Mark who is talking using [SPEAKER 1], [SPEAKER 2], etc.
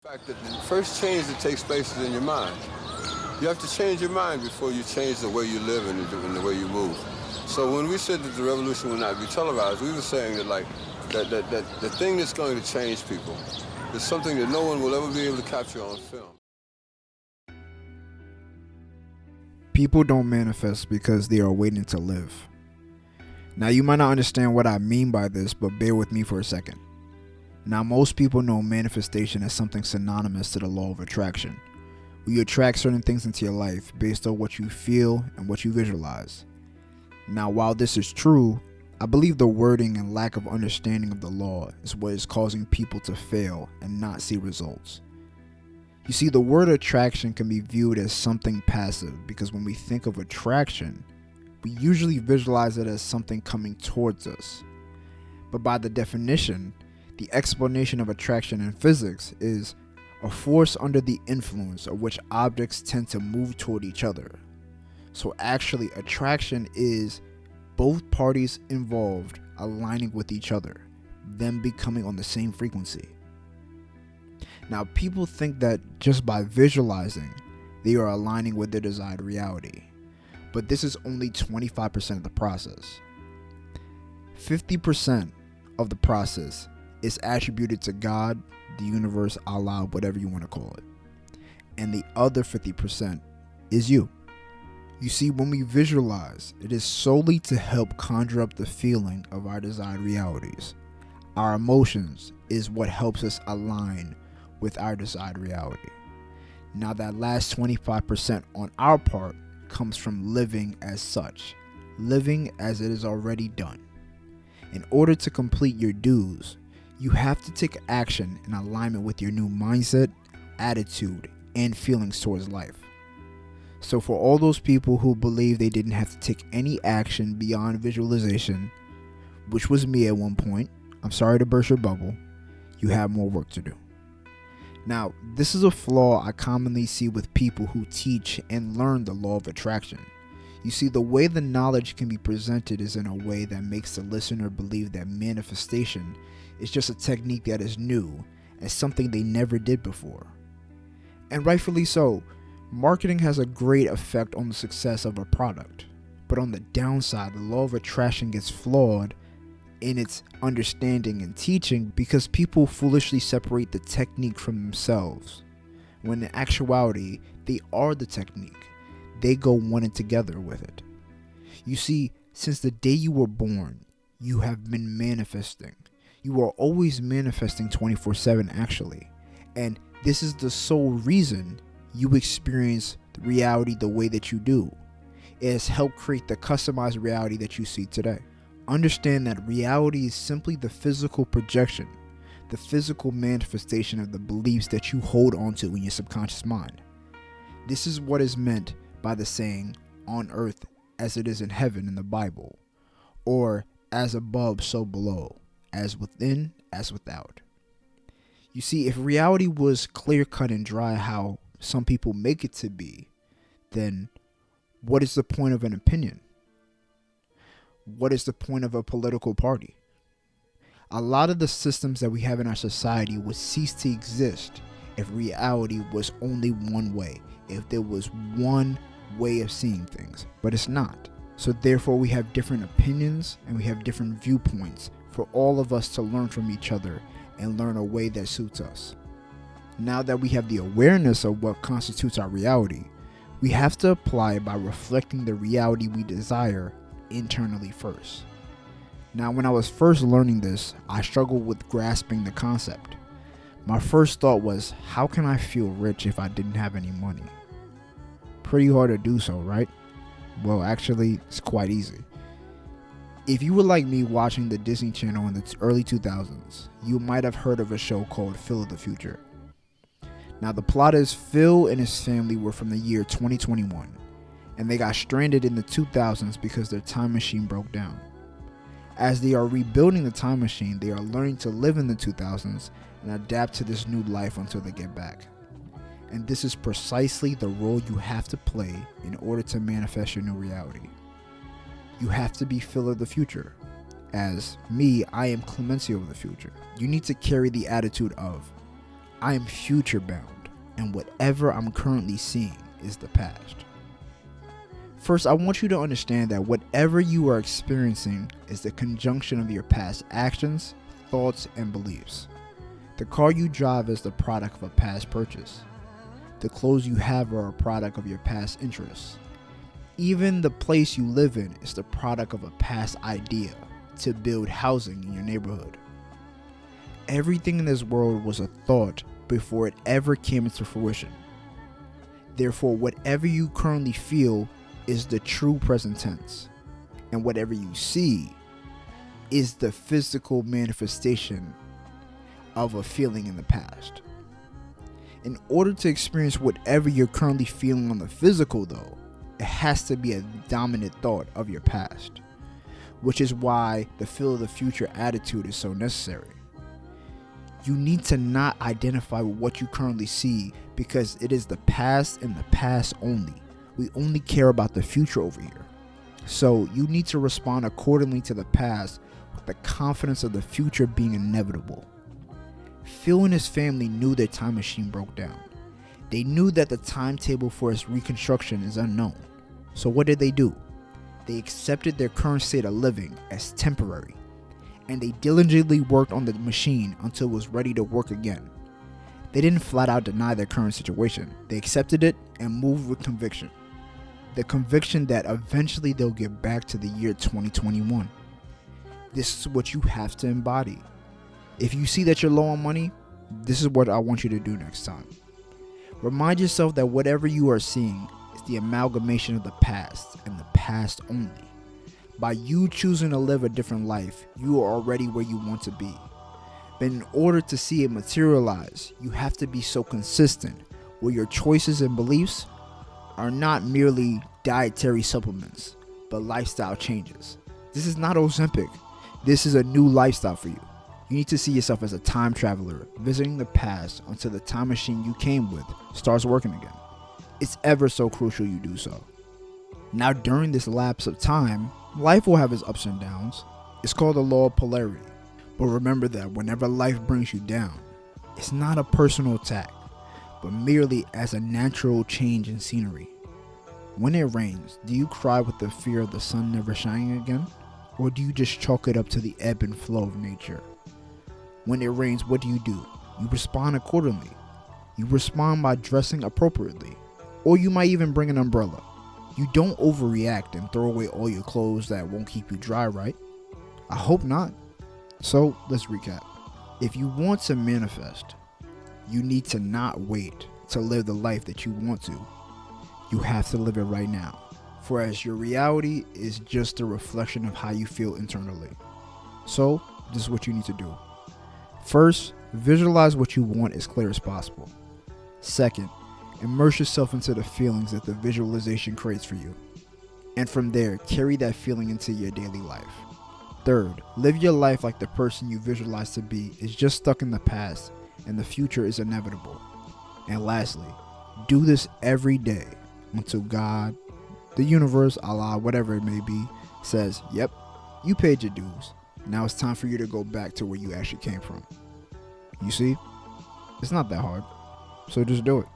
[SPEAKER 1] fact that the first change that takes place is in your mind. You have to change your mind before you change the way you live and the way you move. So when we said that the revolution will not be televised, we were saying that that the thing that's going to change people is something that no one will ever be able to capture on film.
[SPEAKER 2] People don't manifest because they are waiting to live. Now, you might not understand what I mean by this, but bear with me for a second. Now, most people know manifestation as something synonymous to the law of attraction, where you attract certain things into your life based on what you feel and what you visualize. Now, while this is true, I believe the wording and lack of understanding of the law is what is causing people to fail and not see results. You see, the word attraction can be viewed as something passive because when we think of attraction, we usually visualize it as something coming towards us. But by the definition, the explanation of attraction in physics is a force under the influence of which objects tend to move toward each other. So actually, attraction is both parties involved aligning with each other, them becoming on the same frequency. Now, people think that just by visualizing, they are aligning with their desired reality. But this is only 25% of the process. 50% of the process is attributed to God, the universe, Allah, whatever you want to call it. And the other 50% is you. You see, when we visualize, it is solely to help conjure up the feeling of our desired realities. Our emotions is what helps us align with our desired reality. Now, that last 25% on our part comes from living as such, living as it is already done. In order to complete your dues, you have to take action in alignment with your new mindset, attitude, and feelings towards life. So for all those people who believe they didn't have to take any action beyond visualization, which was me at one point, I'm sorry to burst your bubble, you have more work to do. Now, this is a flaw I commonly see with people who teach and learn the law of attraction. You see, the way the knowledge can be presented is in a way that makes the listener believe that manifestation is just a technique that is new and something they never did before. And rightfully so, marketing has a great effect on the success of a product. But on the downside, the law of attraction gets flawed in its understanding and teaching because people foolishly separate the technique from themselves, when in actuality, they are the technique. They go one and together with it. You see, since the day you were born, you have been manifesting. You are always manifesting 24/7 actually. And this is the sole reason you experience reality the way that you do. It has helped create the customized reality that you see today. Understand that reality is simply the physical projection, the physical manifestation of the beliefs that you hold onto in your subconscious mind. This is what is meant by the saying, on earth as it is in heaven in the Bible, or as above so below, as within as without. You see, if reality was clear cut and dry how some people make it to be, then what is the point of an opinion? What is the point of a political party? A lot of the systems that we have in our society would cease to exist if reality was only one way, if there was one way of seeing things, but it's not. So therefore we have different opinions and we have different viewpoints for all of us to learn from each other and learn a way that suits us. Now that we have the awareness of what constitutes our reality, we have to apply it by reflecting the reality we desire internally first. Now, when I was first learning this, I struggled with grasping the concept. My first thought was, how can I feel rich if I didn't have any money? Pretty hard to do so, right? Well, actually, it's quite easy. If you were like me watching the Disney Channel in the early 2000s, you might have heard of a show called Phil of the Future. Now, the plot is Phil and his family were from the year 2021, and they got stranded in the 2000s because their time machine broke down. As they are rebuilding the time machine, they are learning to live in the 2000s and adapt to this new life until they get back. And this is precisely the role you have to play in order to manifest your new reality. You have to be Phil of the future. As me, I am Clemencio of the future. You need to carry the attitude of, I am future bound, and whatever I'm currently seeing is the past. First, I want you to understand that whatever you are experiencing is the conjunction of your past actions, thoughts, and beliefs. The car you drive is the product of a past purchase. The clothes you have are a product of your past interests. Even the place you live in is the product of a past idea to build housing in your neighborhood. Everything in this world was a thought before it ever came into fruition. Therefore, whatever you currently feel is the true present tense, and whatever you see is the physical manifestation of a feeling in the past. In order to experience whatever you're currently feeling on the physical, though, it has to be a dominant thought of your past, which is why the feel of the future attitude is so necessary. You need to not identify with what you currently see, because it is the past and the past only. We only care about the future over here. So you need to respond accordingly to the past with the confidence of the future being inevitable. Phil and his family knew their time machine broke down. They knew that the timetable for its reconstruction is unknown. So what did they do? They accepted their current state of living as temporary, and they diligently worked on the machine until it was ready to work again. They didn't flat out deny their current situation. They accepted it and moved with conviction. The conviction that eventually they'll get back to the year 2021. This is what you have to embody. If you see that you're low on money, this is what I want you to do next time. Remind yourself that whatever you are seeing is the amalgamation of the past, and the past only. By you choosing to live a different life, you are already where you want to be. But in order to see it materialize, you have to be so consistent where your choices and beliefs are not merely dietary supplements, but lifestyle changes. This is not Ozempic. This is a new lifestyle for you. You need to see yourself as a time traveler, visiting the past until the time machine you came with starts working again. It's ever so crucial you do so. Now, during this lapse of time, life will have its ups and downs. It's called the law of polarity. But remember that whenever life brings you down, it's not a personal attack, but merely as a natural change in scenery. When it rains, do you cry with the fear of the sun never shining again? Or do you just chalk it up to the ebb and flow of nature? When it rains, what do? You respond accordingly. You respond by dressing appropriately. Or you might even bring an umbrella. You don't overreact and throw away all your clothes that won't keep you dry, right? I hope not. So let's recap. If you want to manifest, you need to not wait to live the life that you want to. You have to live it right now. For as your reality is just a reflection of how you feel internally. So this is what you need to do. First, visualize what you want as clear as possible. Second, immerse yourself into the feelings that the visualization creates for you. And from there, carry that feeling into your daily life. Third, live your life like the person you visualize to be is just stuck in the past and the future is inevitable. And lastly, do this every day until God, the universe, Allah, whatever it may be, says, yep, you paid your dues. Now it's time for you to go back to where you actually came from. You see, it's not that hard. So just do it.